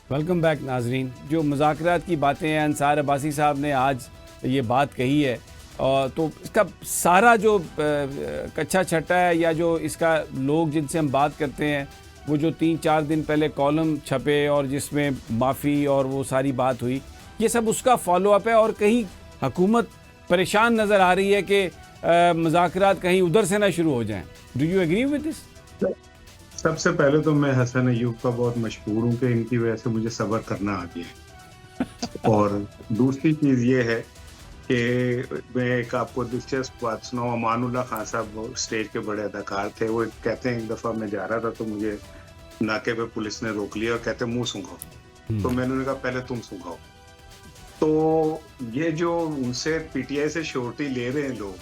Welcome back नाजरीन। जो मुज़ाकरात की बातें हैं, अंसार अब्बासी साहब ने आज ये बात कही है, और तो इसका सारा जो कच्चा छट्टा है या जो इसका लोग जिनसे हम बात करते हैं, वो जो 3-4 दिन पहले कॉलम छपे और जिसमें माफ़ी और वो सारी बात हुई, ये सब उसका फॉलो अप है। और कहीं हुकूमत परेशान नज़र आ रही है कि मुज़ाकरात कहीं उधर से ना शुरू हो जाएं। Do you agree with this? सबसे पहले तो मैं हसन अयूब का बहुत मशहूर हूँ कि इनकी वजह से मुझे सब्र करना आ गया। और दूसरी चीज़ ये है कि मैं एक आपको दिलचस्प बात सुनाऊँ। अमानुल्लाह खान साहब स्टेज के बड़े अदाकार थे। वो कहते हैं एक दफ़ा मैं जा रहा था तो मुझे नाके पे पुलिस ने रोक लिया और कहते मुंह सूंघाओ। तो मैंने कहा पहले तुम सूंघाओ। तो ये जो उनसे पीटीआई से श्योरिटी ले रहे हैं लोग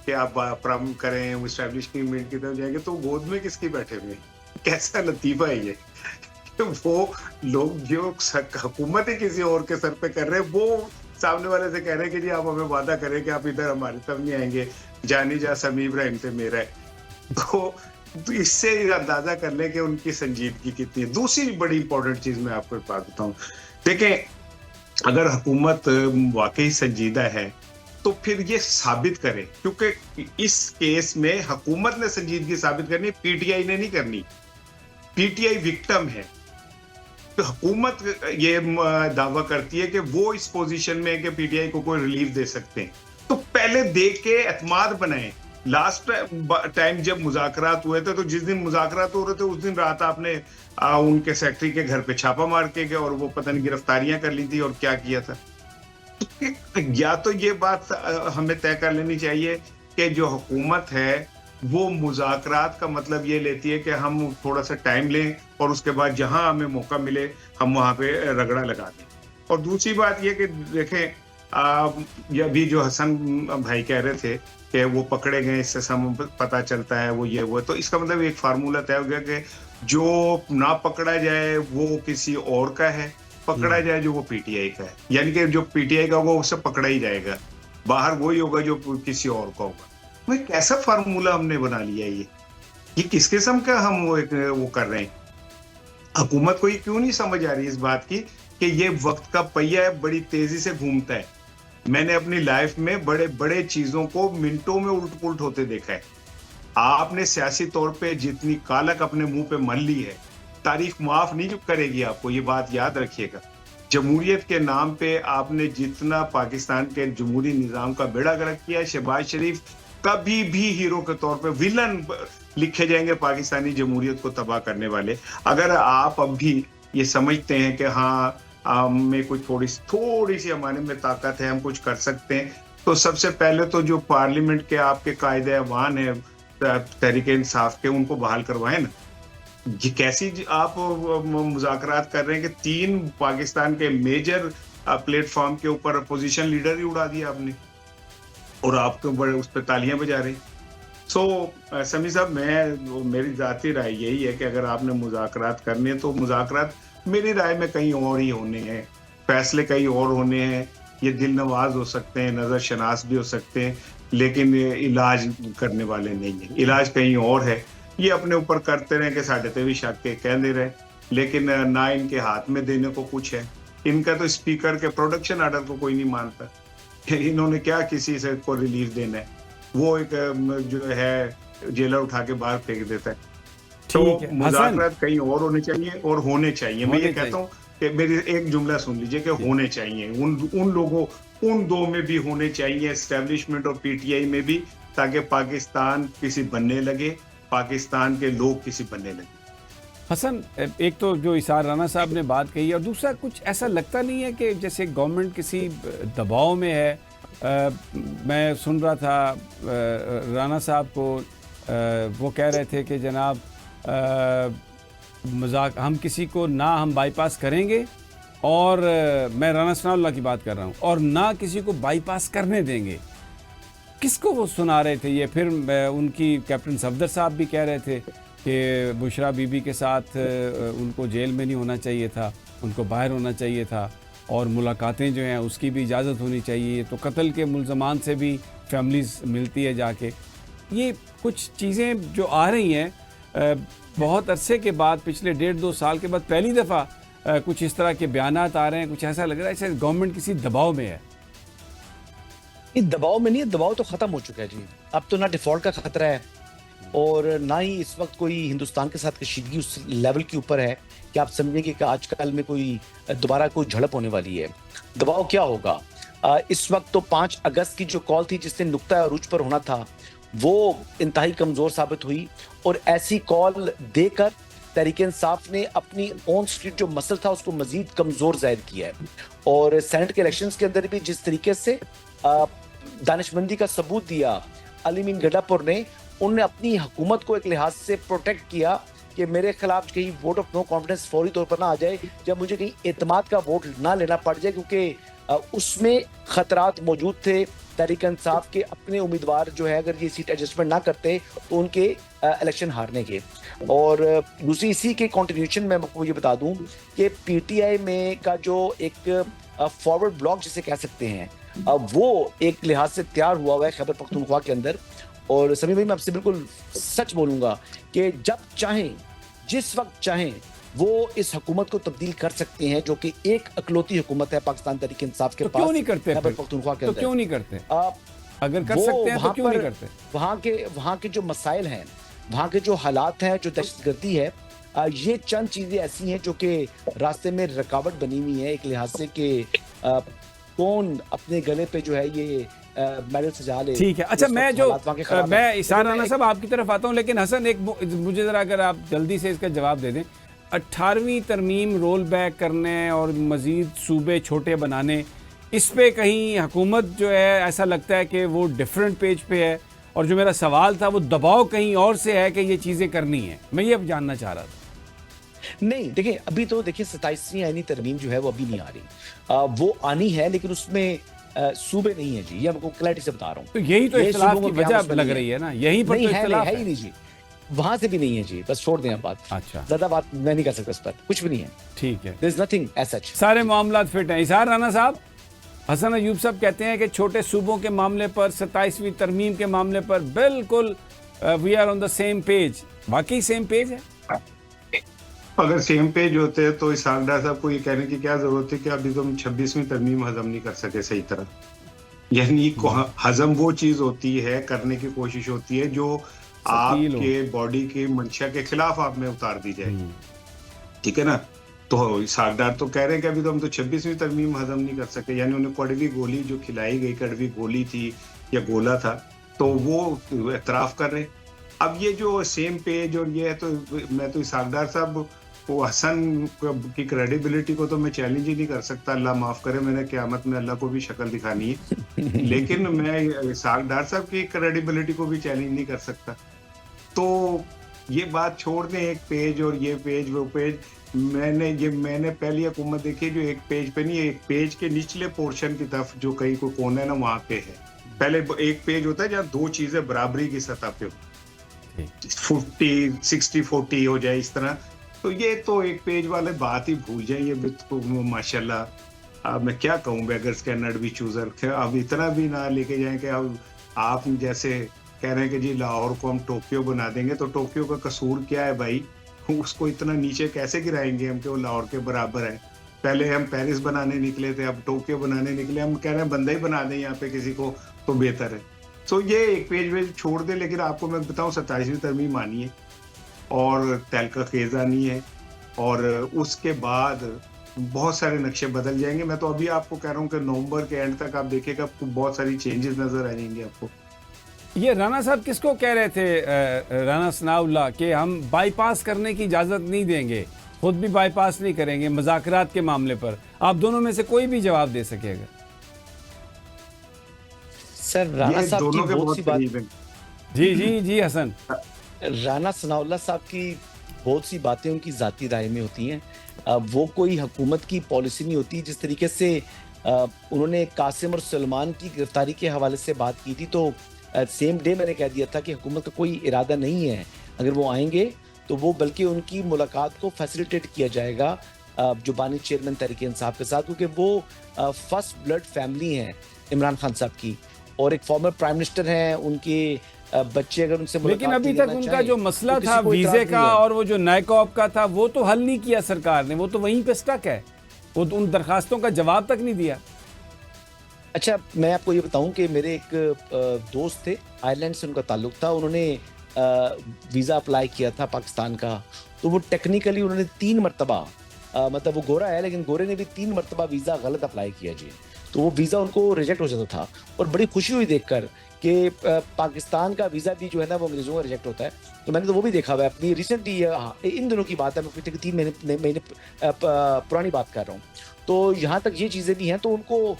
कि आप प्रॉब्लम करें, एस्टैब्लिशमेंट की तरफ जाएंगे, तो गोद में किसकी बैठे हुए हैं? कैसा लतीफा है ये कि वो लोग जो हुकूमत ही किसी और के सर पे कर रहे हैं, वो सामने वाले से कह रहे हैं कि जी आप हमें वादा करें कि आप इधर हमारी तरफ नहीं आएंगे, जानी जा समीब रहीम पे मेरा है। तो इससे अंदाजा कर लें कि उनकी संजीदगी कितनी है। दूसरी बड़ी इंपॉर्टेंट चीज मैं आपको एक बात बताऊं, देखें, अगर हुकूमत वाकई संजीदा है तो फिर ये साबित करे, क्योंकि इस केस में हुकूमत ने संजीदगी साबित करनी, पीटीआई ने नहीं करनी। पीटीआई विक्टिम है, तो हुकूमत ये दावा करती है कि वो इस पोजीशन में है कि पीटीआई को कोई रिलीफ दे सकते हैं। तो पहले देख के एतमाद बनाए। लास्ट टाइम जब मुज़ाकरात हुए थे, तो जिस दिन मुज़ाकरात हो रहे थे उस दिन रात आपने उनके सेक्रेटरी के घर पे छापा मार के गए और वो पता नहीं गिरफ्तारियां कर ली थी और क्या किया था। या तो ये बात हमें तय कर लेनी चाहिए कि जो हुकूमत है वो मुज़ाकरात का मतलब ये लेती है कि हम थोड़ा सा टाइम लें और उसके बाद जहां हमें मौका मिले हम वहां पे रगड़ा लगा दें। और दूसरी बात ये कि देखें, ये अभी जो हसन भाई कह रहे थे कि वो पकड़े गए, इससे सम पता चलता है वो ये वो, तो इसका मतलब एक फार्मूला तय हो गया कि जो ना पकड़ा जाए वो किसी और का है, पकड़ा जाए जो वो पीटीआई का है। यानी कि जो पीटीआई का होगा उससे पकड़ा ही जाएगा, बाहर वही होगा जो किसी और का होगा। वो कैसा फार्मूला हमने बना लिया ये किस किस्म का हम वो कर रहे हैं? हुकूमत को ये क्यों नहीं समझ आ रही इस बात की कि ये वक्त का पहिया है, बड़ी तेजी से घूमता है। मैंने अपनी लाइफ में बड़े बड़े चीजों को मिनटों में उल्ट पुल्ट होते देखा है। आपने सियासी तौर पे जितनी कालक अपने मुंह पे मल ली है, तारीख माफ नहीं करेगी आपको, ये बात याद रखिएगा। जमहूरियत के नाम पे आपने जितना पाकिस्तान के जमहूरी निजाम का बेड़ा गर्क किया, शहबाज शरीफ कभी भी हीरो के तौर पे विलन लिखे जाएंगे पाकिस्तानी जमहूरियत को तबाह करने वाले। अगर आप अब भी ये समझते हैं कि हाँ में कुछ थोड़ी सी हमारे में ताकत है, हम कुछ कर सकते हैं, तो सबसे पहले तो जो पार्लियामेंट के आपके कायदे अवान है तहरीक इंसाफ के, उनको बहाल करवाएं ना। ये कैसी आप मुज़ाकरात कर रहे हैं कि 3 पाकिस्तान के मेजर प्लेटफॉर्म के ऊपर अपोजिशन लीडर ही उड़ा दिया आपने और आपके बड़े उस पर तालियां बजा रहे। समी साहब, मेरी जाती राय यही है कि अगर आपने मुज़ाकरात करने तो मुज़ाकरात मेरी राय में कहीं और ही होने हैं, फैसले कहीं और होने हैं। ये दिल नवाज हो सकते हैं, नजर शनास भी हो सकते हैं, लेकिन इलाज करने वाले नहीं है। इलाज कहीं और है। ये अपने ऊपर करते रहे कि साढ़े ते भी शक के कह दे रहे, लेकिन ना इनके हाथ में देने को कुछ है। इनका तो स्पीकर के प्रोडक्शन ऑर्डर को कोई नहीं मानता। इन्होंने क्या किसी से को रिलीफ देना है? वो एक जो है जेलर उठा के बाहर फेंक देता है। तो मुज़ाकरात कहीं और होने चाहिए और होने चाहिए। मैं ये कहता हूँ कि मेरी एक जुमला सुन लीजिए कि होने चाहिए, उन लोगों, उन दो में भी होने चाहिए, एस्टेब्लिशमेंट और पीटीआई में भी, ताकि पाकिस्तान किसी बनने लगे, पाकिस्तान के लोग किसी बनने लगे। हसन, एक तो जो इसार राना साहब ने बात कही, और दूसरा कुछ ऐसा लगता नहीं है कि जैसे गवर्नमेंट किसी दबाव में है। मैं सुन रहा था राना साहब को, वो कह रहे थे कि जनाब मजाक, हम किसी को ना हम बाईपास करेंगे, और मैं राना सनाउल्लाह की बात कर रहा हूँ, और ना किसी को बाईपास करने देंगे। किसको वो सुना रहे थे ये? फिर उनकी कैप्टन सफदर साहब भी कह रहे थे कि बुशरा बीबी के साथ उनको जेल में नहीं होना चाहिए था, उनको बाहर होना चाहिए था, और मुलाकातें जो हैं उसकी भी इजाज़त होनी चाहिए। तो कत्ल के मुल्ज़मान से भी फैमिलीज़ मिलती है जाके। ये कुछ चीज़ें जो आ रही हैं बहुत अरसे के बाद, पिछले 1.5-2 साल के बाद पहली दफ़ा कुछ इस तरह के बयानात आ रहे हैं, कुछ ऐसा लग रहा है जैसे गवर्नमेंट किसी दबाव में है। ये दबाव में नहीं है, दबाव तो खत्म हो चुका है जी। अब तो ना डिफॉल्ट का खतरा है और ना ही इस वक्त कोई हिंदुस्तान के साथ कशीदगी उस लेवल के ऊपर है कि आप समझेंगे कि आजकल में कोई दोबारा कोई झड़प होने वाली है। दबाव क्या होगा? इस वक्त तो 5 अगस्त की जो कॉल थी जिसने नुक्ता अरूज पर होना था वो इंतहाई कमजोर साबित हुई और ऐसी कॉल देकर तहरीक इंसाफ ने अपनी ऑन स्ट्रीट जो मसल था उसको मजीद कमजोर जाहिर किया है। और सेनेट के इलेक्शंस के अंदर भी जिस तरीके से दानिशमंदी का सबूत दिया अली मीन गड्ढापुर ने, उन्होंने अपनी हुकूमत को एक लिहाज से प्रोटेक्ट किया कि मेरे खिलाफ कहीं वोट ऑफ नो कॉन्फिडेंस फौरी तौर पर ना आ जाए, जब मुझे कहीं एतमाद का वोट ना लेना पड़ जाए, क्योंकि उसमें खतरात मौजूद थे। तहरीक इंसाफ के अपने उम्मीदवार जो है अगर ये सीट एडजस्टमेंट ना करते तो उनके इलेक्शन हारने के। और दूसरी इसी के कंटिन्यूएशन में आपको ये बता दूं कि पीटीआई में का जो एक फॉरवर्ड ब्लॉक जिसे कह सकते हैं वो एक लिहाज से तैयार हुआ है खैबर पख्तूनख्वा के अंदर। और समी भाई मैं आपसे बिल्कुल सच बोलूंगा कि जब चाहें जिस वक्त चाहें वो इस हुकूमत को तब्दील कर सकते हैं, जो कि एक अकलौती हुकूमत है पाकिस्तान तहरीक इंसाफ के तो पास। क्यों नहीं करते खैबर पख्तूनख्वा के तो अंदर क्यों नहीं करते? अगर कर सकते हैं तो क्यों नहीं करते? वहाँ के जो मसाइल हैं, वहाँ के जो हालात हैं, जो दहशतगर्दी है, ये चंद चीजें ऐसी हैं जो कि रास्ते में रुकावट बनी हुई है एक लिहाज से कि कौन अपने गले पे जो है ये मेडल सजा ले। ठीक है, अच्छा मैं इसार राना साहब आपकी तरफ आता हूँ, लेकिन हसन एक मुझे जरा अगर आप जल्दी से इसका जवाब दे दें। 18वीं तरमीम रोल बैक करने और मजीद सूबे छोटे बनाने, इस पे कहीं हुकूमत जो है ऐसा लगता है कि वो डिफरेंट पेज पे है, और जो मेरा सवाल था वो दबाव कहीं और से है कि ये चीज़ें करनी है। मैं ये अब जानना चाह रहा था। नहीं देखिए, अभी तो देखिए 27वीं आईनी तरमीम जो है वो अभी नहीं आ रही, वो आनी है लेकिन उसमें सूबे नहीं है जी, ये आपको क्लैरिटी से बता रहा हूँ। तो यही तो इख्तिलाफ की वजह लग रही है ना, यहीं पर तो इख्तिलाफ है ही नहीं जी, वहां से भी नहीं है जी, बस छोड़ दें आप बात। अच्छा, ज्यादा बात मैं नहीं कर सकता इस पर, कुछ भी नहीं है। ठीक है, there is nothing as such, सारे मामला फिट हैं। इसार राना साहब, हसन अयूब साहब कहते हैं कि छोटे सूबों के मामले पर, 27वीं तरमीम के मामले पर बिल्कुल we are on the same page. वाकई सेम पेज है? अगर सेम पेज होते हैं तो इसाक डार साहब को ये कहने की क्या जरूरत है कि अभी तुम 26वीं तरमीम हजम नहीं कर सके सही तरह। यानी हजम वो चीज होती है, करने की कोशिश होती है जो आपके बॉडी की मंशा के खिलाफ आप में उतार दी जाए, ठीक है ना। तो इसाक डार तो कह रहे हैं कि अभी तो हम तो 26वीं तरमीम हजम नहीं कर सके, यानी उन्हें कड़वी गोली जो खिलाई गई, कड़वी गोली थी या गोला था, तो वो एतराफ कर रहे। अब ये जो सेम पेज और ये है, तो मैं तो इसाक डार साहब वो हसन की क्रेडिबिलिटी को तो मैं चैलेंज ही नहीं कर सकता। अल्लाह माफ करे, मैंने क़यामत में अल्लाह को भी शक्ल दिखानी है लेकिन मैं इसाक डार साहब की क्रेडिबिलिटी को भी चैलेंज नहीं कर सकता। तो ये बात छोड़ दें, एक पेज और ये पेज वो पेज। मैंने पहली हुकूमत देखी जो एक पेज पे नहीं है, एक पेज के निचले पोर्शन की तरफ जो कहीं को कोना है ना, वहां पे है। पहले एक पेज होता है जहाँ दो चीजें बराबरी की सतह पे 60-40 हो जाए इस तरह। तो ये तो एक पेज वाले बात ही भूल जाए। ये तो माशाल्लाह, अब मैं क्या कहूँ, beggars can not be chooser. अब इतना भी ना लेके जाएं कि अब आप जैसे कह रहे हैं कि जी लाहौर को हम टोक्यो बना देंगे, तो टोक्यो का कसूर क्या है भाई? उसको इतना नीचे कैसे गिराएंगे हम कि वो लाहौर के बराबर है? पहले हम पेरिस बनाने निकले थे, अब टोक्यो बनाने निकले। हम कह रहे हैं बंदा ही बना दें यहाँ पे किसी को तो बेहतर है। तो ये एक पेज वेज छोड़ दे, लेकिन आपको मैं बताऊं 27वीं तरमीम आनी है और तहलका खेज आनी है, और उसके बाद बहुत सारे नक्शे बदल जाएंगे। मैं तो अभी आपको कह रहा हूँ कि नवंबर के एंड तक आप देखेगा आपको बहुत सारी चेंजेस नजर आ जाएंगे आपको। ये राना साहब किसको कह रहे थे, राना सनाउल्लाह, कि हम बाईपास करने की इजाज़त नहीं देंगे, खुद भी बाईपास नहीं करेंगे मुज़ाकरात के मामले पर? आप दोनों में से कोई भी जवाब दे सकेगा? सर राना साहब की बहुत सी बात, जी जी जी हसन, राना सनाउल्लाह साहब की बहुत सी बातें उनकी ज़ाती राय में होती हैं। वो कोई हुकूमत की पॉलिसी नहीं होती। जिस तरीके से उन्होंने कासिम और सलमान की गिरफ्तारी के हवाले से बात की थी, तो सेम डे मैंने कह दिया था कि हुकूमत का कोई इरादा नहीं है अगर वो आएंगे तो वो, बल्कि उनकी मुलाकात को फैसिलिटेट किया जाएगा जो बानी चेयरमैन तहरीक इंसाफ के साथ, क्योंकि वो फर्स्ट ब्लड फैमिली हैं इमरान खान साहब की, और एक फॉर्मर प्राइम मिनिस्टर हैं, उनके बच्चे अगर उनसे लेकिन मुलाकात अभी नहीं तक करना उनका चाहें, जो तो मसला किसी था को वीजे इतराज का नहीं है। और वो जो नायकॉप का था वो तो हल नहीं किया सरकार ने, वो तो वहीं पे स्टक है, वो तो उन दरखास्तों का जवाब तक नहीं दिया। अच्छा, मैं आपको ये बताऊं कि मेरे एक दोस्त थे, आयरलैंड से उनका ताल्लुक था। उन्होंने वीज़ा अप्लाई किया था पाकिस्तान का, तो वो टेक्निकली उन्होंने 3 मरतबा, मतलब वो गोरा है लेकिन गोरे ने भी 3 मरतबा वीज़ा गलत अप्लाई किया जी। तो वो वीज़ा उनको रिजेक्ट हो जाता था, और बड़ी खुशी हुई देखकर कि पाकिस्तान का वीज़ा भी जो है ना वो अंग्रेज़ों का रिजेक्ट होता है। तो मैंने तो वो भी देखा हुआ है अपनी रिसेंटली, इन दिनों की बात है, मैं पिछले 3 महीने पुरानी बात कर रहा हूँ। तो यहाँ तक ये चीज़ें भी हैं, तो उनको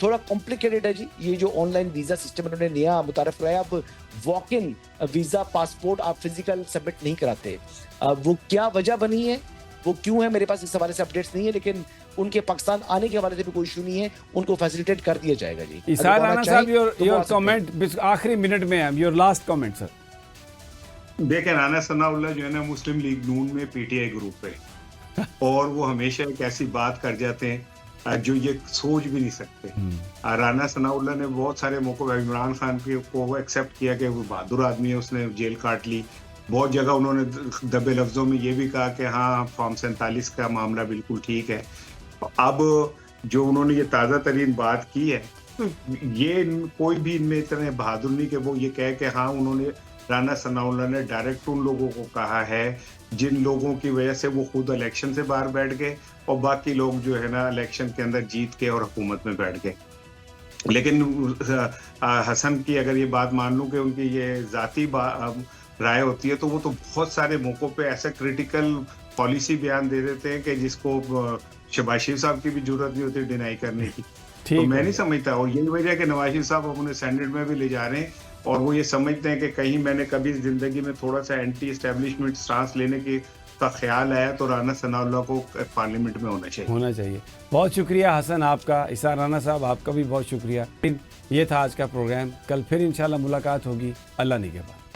थोड़ा कॉम्प्लिकेटेड है जी ये जो ऑनलाइन वीज़ा सिस्टम उन्होंने नया मुतारफ कराया। अब वॉक इन वीज़ा पासपोर्ट आप फिजिकल सबमिट नहीं कराते। वो क्या वजह बनी है, वो क्यों है, मेरे पास इस हवाले से अपडेट्स नहीं है, लेकिन उनके पाकिस्तान आने के हवाले से भी कोई इशू नहीं है, उनको फैसिलिटेट कर दिया जाएगा जी। इसार अगर वो आना राना साहब, चाहें, तो वो आ योर सकते हैं। कमेंट आखिरी मिनट में है, योर लास्ट कमेंट सर। देखें, राना सनाउल्लाह जो है ना मुस्लिम लीग नून में पीटीआई ग्रुप है, और वो हमेशा एक ऐसी बात कर जाते हैं जो ये सोच भी नहीं सकते। राना सनाउल्लाह ने बहुत सारे मौकों पर इमरान खान को एक्सेप्ट किया कि वो बहादुर आदमी है, उसने जेल काट ली। बहुत जगह उन्होंने दबे लफ्जों में ये भी कहा कि हाँ, फॉर्म 47 का मामला बिल्कुल ठीक है। अब जो उन्होंने ये ताज़ा तरीन बात की है, तो ये कोई भी इनमें इतने बहादुर नहीं कि वो ये कहे कि हाँ, उन्होंने राना सनाउल्लाह ने डायरेक्ट उन लोगों को कहा है जिन लोगों की वजह से वो खुद इलेक्शन से बाहर बैठ गए, और बाकी लोग जो है ना इलेक्शन के अंदर जीत के और हुकूमत में बैठ गए। लेकिन हसन की अगर ये बात मान लूं कि उनकी ये जाती राय होती है, तो वो तो बहुत सारे मौकों पे ऐसा क्रिटिकल पॉलिसी बयान दे देते हैं कि जिसको शहबाज शरीफ साहब की भी जरूरत नहीं होती डिनाई करने की। तो मैं नहीं समझता, और यही वजह है कि नवाज शरीफ साहब अब उन्हें सेनेट में भी ले जा रहे हैं, और वो ये समझते हैं कि कहीं मैंने कभी जिंदगी में थोड़ा सा एंटी एस्टेब्लिशमेंट स्टांस लेने की का ख्याल आया तो राना सनाउल्लाह को पार्लियामेंट में होना चाहिए। बहुत शुक्रिया हसन आपका, इसार राना साहब आपका भी बहुत शुक्रिया। ये था आज का प्रोग्राम, कल फिर इंशाल्लाह मुलाकात होगी, अल्लाह निगहबान।